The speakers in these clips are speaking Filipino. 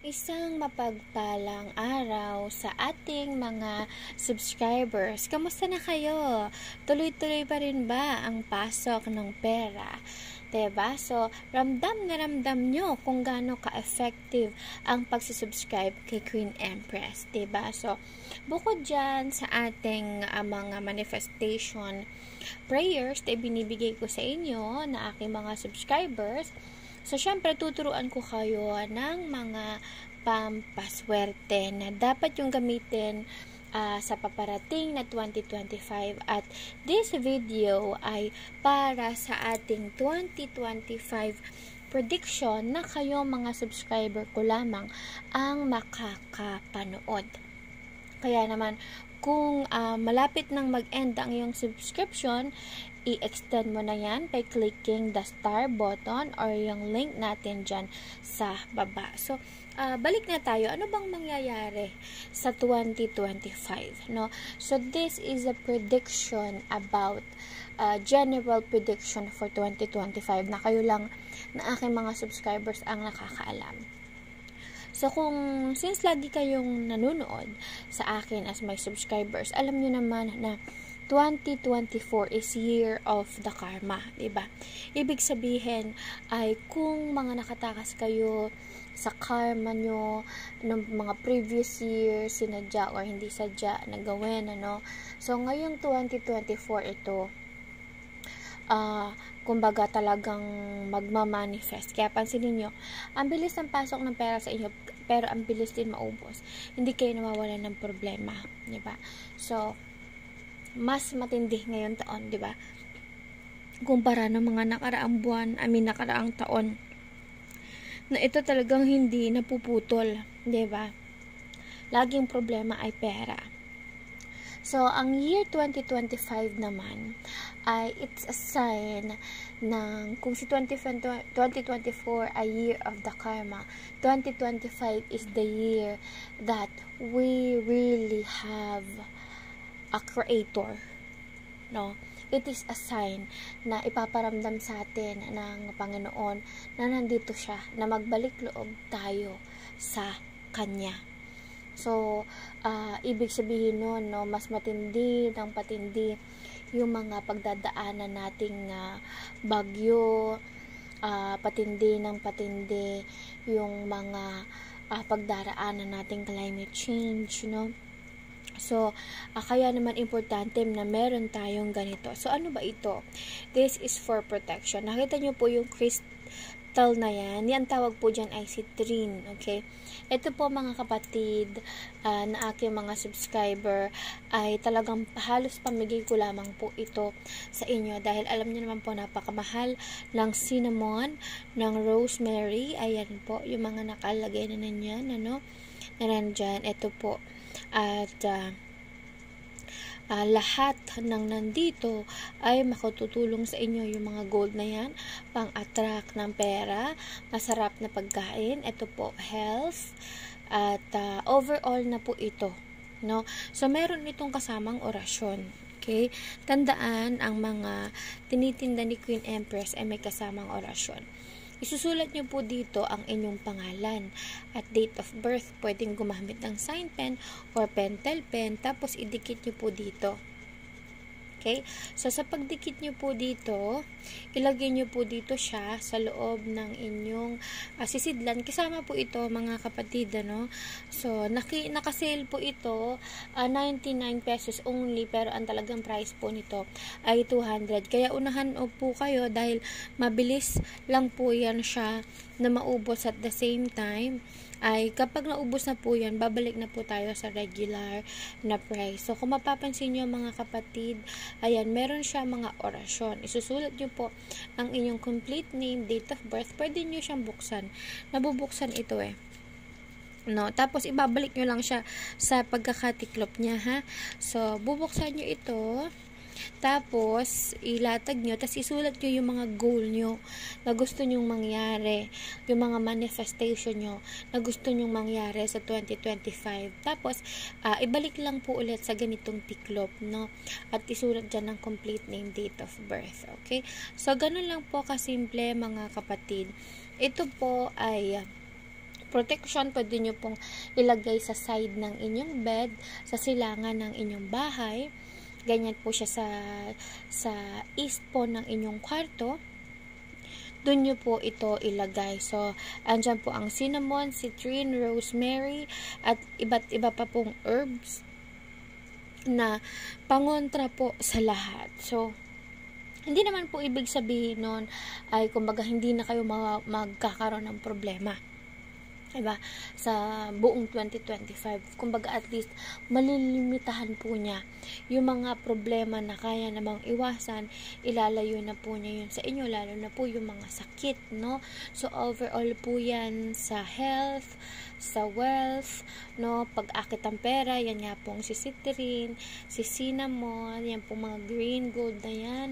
Isang mapagpalang araw sa ating mga subscribers. Kamusta na kayo? Tuloy-tuloy pa rin ba ang pasok ng pera? Diba? So, ramdam na ramdam nyo kung gaano ka-effective ang pagsusubscribe kay Queen Empress. Diba? So, bukod dyan sa ating mga manifestation prayers na binibigay ko sa inyo na aking mga subscribers, so, syempre, tuturuan ko kayo ng mga pampaswerte na dapat yung gamitin sa paparating na 2025. At this video ay para sa ating 2025 prediction na kayo mga subscriber ko lamang ang makakapanood. Kaya naman, kung malapit nang mag-end ang iyong subscription, i-extend mo na yan by clicking the star button or yung link natin dyan sa baba. So, balik na tayo. Ano bang mangyayari sa 2025? No? So, this is a prediction about general prediction for 2025 na kayo lang na aking mga subscribers ang nakakaalam. So, since lagi kayong nanonood sa akin as my subscribers, alam nyo naman na 2024 is year of the karma, diba? Ibig sabihin ay kung mga nakatakas kayo sa karma nyo ng mga previous year, sinadya or hindi sadya na gawin, ano? So, ngayong 2024 ito, kumbaga talagang magmamanifest. Kaya pansinin nyo, ang bilis ng pasok ng pera sa inyo, pero ang bilis din maubos. Hindi kayo nawawalan ng problema, diba? So, mas matindi ngayon taon, di ba? Kumpara ng mga nakaraang buwan, nakaraang taon, na ito talagang hindi napuputol, di ba? Laging problema ay pera. So, ang year 2025 naman ay it's a sign ng kung si 2024 ay year of the karma, 2025 is the year that we really have a creator, no? It is a sign na ipaparamdam sa atin ng Panginoon na nandito siya, na magbalik loob tayo sa Kanya. So, ibig sabihin nun, no, mas matindi ng patindi yung mga pagdadaanan nating bagyo, patindi ng patindi yung mga pagdaraanan nating climate change, no? So, kaya naman importante na meron tayong ganito. So, ano ba ito? This is for protection. Nakita nyo po yung crystal na yan. Yan tawag po dyan ay citrine. Okay? Ito po mga kapatid na aking mga subscriber ay talagang halos pamigay ko lamang po ito sa inyo. Dahil alam nyo naman po napakamahal ng cinnamon, ng rosemary. Ayan po yung mga nakalagay na nanyan. Ano? Na nandyan. Ito po. At lahat ng nandito ay makatutulong sa inyo. Yung mga gold na yan, pang-attract ng pera, masarap na pagkain, ito po health, at overall na po ito, no? So meron itong kasamang orasyon. Okay? Tandaan, ang mga tinitinda ni Queen Empress ay may kasamang orasyon. Isusulat nyo po dito ang inyong pangalan at date of birth. Pwedeng gumamit ng sign pen or pentel pen. Tapos, idikit nyo po dito. Okay? So, sa pagdikit nyo po dito, ilagay nyo po dito siya sa loob ng inyong sisidlan. Kasama po ito, mga kapatid, ano? So, nakasale po ito, 99 pesos only, pero ang talagang price po nito ay 200. Kaya unahan po kayo dahil mabilis lang po yan siya na maubos at the same time ay kapag naubos na po yan, babalik na po tayo sa regular na price. So, kung mapapansin nyo mga kapatid, ayan, meron siya mga orasyon. Isusulat nyo po ang inyong complete name, date of birth. Pwede nyo siyang buksan. Nabubuksan ito eh. No? Tapos, ibabalik nyo lang siya sa pagkakatiklop niya, ha? So, bubuksan nyo ito. Tapos, ilatag nyo, tapos isulat nyo yung mga goal nyo na gusto nyong mangyari, yung mga manifestation nyo na gusto nyong mangyari sa 2025. Tapos, ibalik lang po ulit sa ganitong tiklop, no? At isulat dyan ng complete name, date of birth, okay? So, ganun lang po kasimple mga kapatid. Ito po ay protection. Pwede nyo pong ilagay sa side ng inyong bed, sa silangan ng inyong bahay. Ganyan po siya sa east po ng inyong kwarto. Doon nyo po ito ilagay. So, andyan po ang cinnamon, citrine, rosemary, at iba't iba pa pong herbs na pangontra po sa lahat. So, hindi naman po ibig sabihin nun ay kumbaga hindi na kayo magkakaroon ng problema. Diba? Sa buong 2025. Kumbaga at least malilimitahan po niya yung mga problema na kaya namang iwasan, ilalayo na po niya yun sa inyo, lalo na po yung mga sakit, no? So overall po yan sa health, sa wealth, no? Pag-akit ang pera, yan nga pong si citrine, si cinnamon, yan pong mga green gold na yan,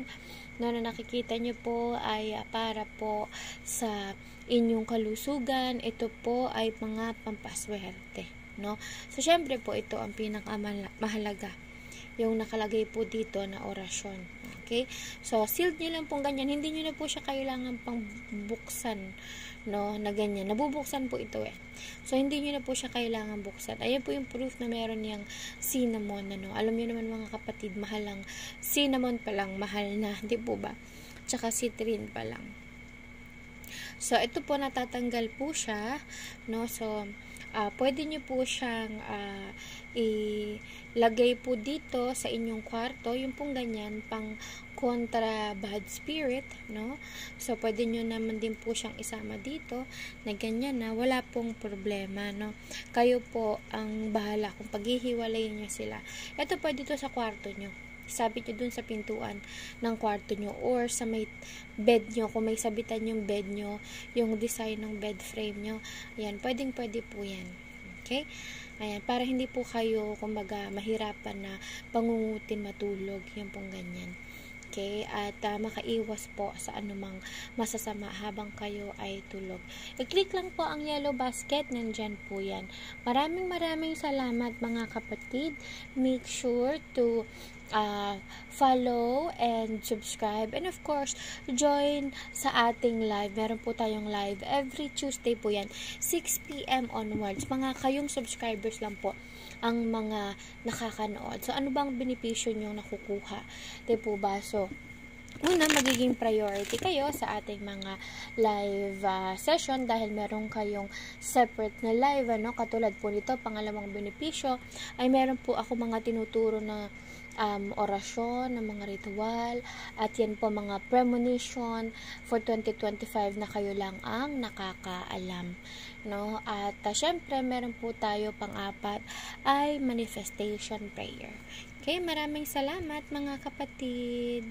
no, na nakikita nyo po ay para po sa inyong kalusugan. Ito po ay mga pampaswerte, no? So, syempre po, ito ang pinakamahalaga. Yung nakalagay po dito na orasyon. Okay? So, sealed nyo lang pong ganyan. Hindi nyo na po siya kailangan pang buksan, no? Na ganyan. Nabubuksan po ito eh. So, hindi nyo na po siya kailangan buksan. Ayan po yung proof na meron niyang cinnamon, ano? Alam nyo naman mga kapatid, mahal ang cinnamon pa lang. Mahal na, di po ba? Tsaka citrine pa lang. So, ito po natatanggal po siya, no? So, pwede nyo po siyang ilagay po dito sa inyong kwarto, yung pong ganyan, pang kontra bad spirit, no? So, pwede nyo naman din po siyang isama dito, na ganyan na, wala pong problema, no? Kayo po ang bahala kung paghihiwalayin nyo sila. Ito pwede to sa kwarto nyo. Sabit nyo dun sa pintuan ng kwarto nyo or sa may bed nyo, kung may sabitan yung bed nyo, yung design ng bed frame nyo, ayan, pwede po yan. Okay? Ayan, para hindi po kayo, kumbaga, mahirapan na pangungutin matulog, yung pong ganyan. Okay? At makaiwas po sa anumang masasama habang kayo ay tulog. I-click lang po ang yellow basket, nandyan po yan. Maraming salamat mga kapatid. Make sure to follow and subscribe, and of course join sa ating live. Meron po tayong live every Tuesday po yan, 6 PM onwards. Mga kayong subscribers lang po ang mga nakakanood. So ano bang benepisyo nyo nakukuha, di po ba? So una, magiging priority kayo sa ating mga live session dahil meron kayong separate na live, ano? Katulad po nito, pangalawang benepisyo ay meron po ako mga tinuturo na orasyon, ng mga ritual, at yan po mga premonition for 2025 na kayo lang ang nakakaalam, no? At syempre meron po tayo pang-apat ay manifestation prayer. Okay, maraming salamat mga kapatid.